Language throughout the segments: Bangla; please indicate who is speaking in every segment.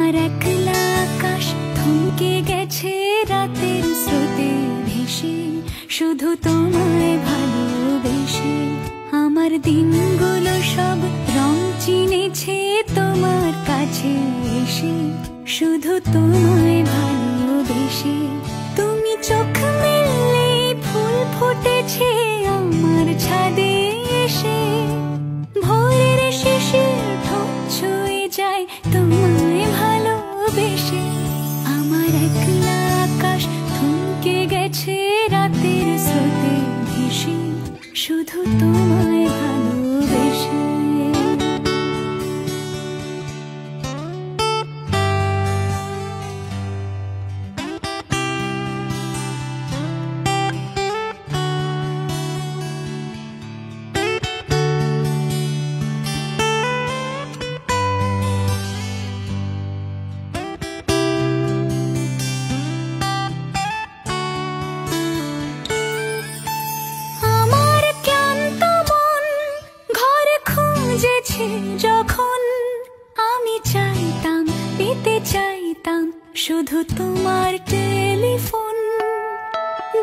Speaker 1: আর একলা আকাশ থমকে গেছে রাতের স্রোতে ভেসে, শুধু তোমায় ভালোবেসে। আমার দিনগুলো সব রং চিনেছে তোমার কাছে এসে, শুধু তোমায় ভালোবেসে। তুমি চোখ মেললে ফুল ফুটেছে আমার ছাদে এসে, ভোরের শিশির ঠোঁট ছুঁয়ে যায় তোমায় ভালোবেসে। আমার একলা আকাশ থমকে গেছে রাতের স্রোতে ভেসে, শুধু তোমায় ভালোবেসে। যখন আমি চাইতাম, পেতে চাইতাম শুধু তোমার টেলিফোন।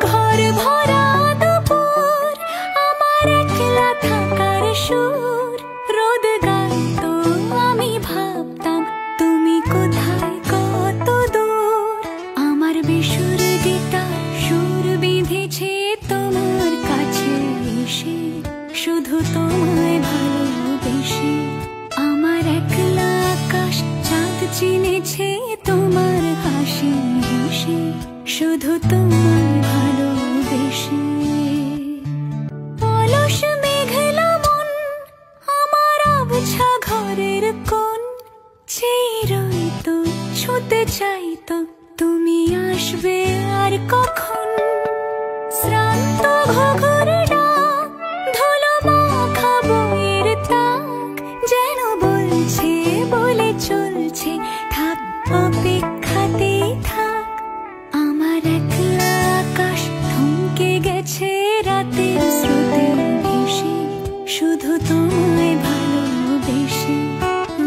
Speaker 1: ঘর ভরা দুপুর, আমার একলা থাকার সুর, রোদ গাইতো আমি ভাবতাম তুমি কোথায় কত দূর। আমার বেসুর গিটার সুর বিঁধেছে তোমার কাছে এসে, শুধু তোমায় ভালোবেসে। আমার একলা আকাশ চাঁদ চিনেছে তোমার হাসি হেসে, শুধু তোমায় ভালোবেসে। অলস মেঘলা মন আমার আবছা ঘরের কোণ, চেয়ে রইতো ছুঁতে চাইতো তুমি আসবে আর কখন। শ্রান্ত ঘুঘুর ডাক, ধুলো মাখা বইয়ের তাক, যেন বলছে বলে চলছে থাক অপেক্ষাতেই থাক। আমার একলা আকাশ থমকে গেছে রাতের স্রোতে ভেসে, শুধু তোমায় ভালোবেসে।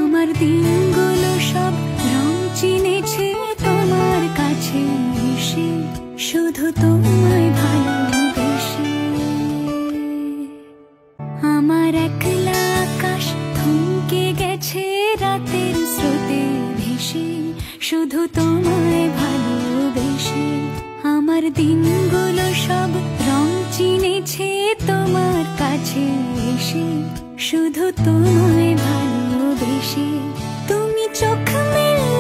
Speaker 1: আমার দিনগুলো সব রং চিনেছে তোমার কাছে এসে, শুধু তোমায় ভালোবেসে। আমার একলা আকাশ থমকে গেছে রাতের স্রোতে ভেসে, শুধু তোমায় ভালোবেসে। আমার দিনগুলো সব রং চিনেছে তোমার কাছে এসে, শুধু তোমায় ভালোবেসে। তুমি চোখ মেলে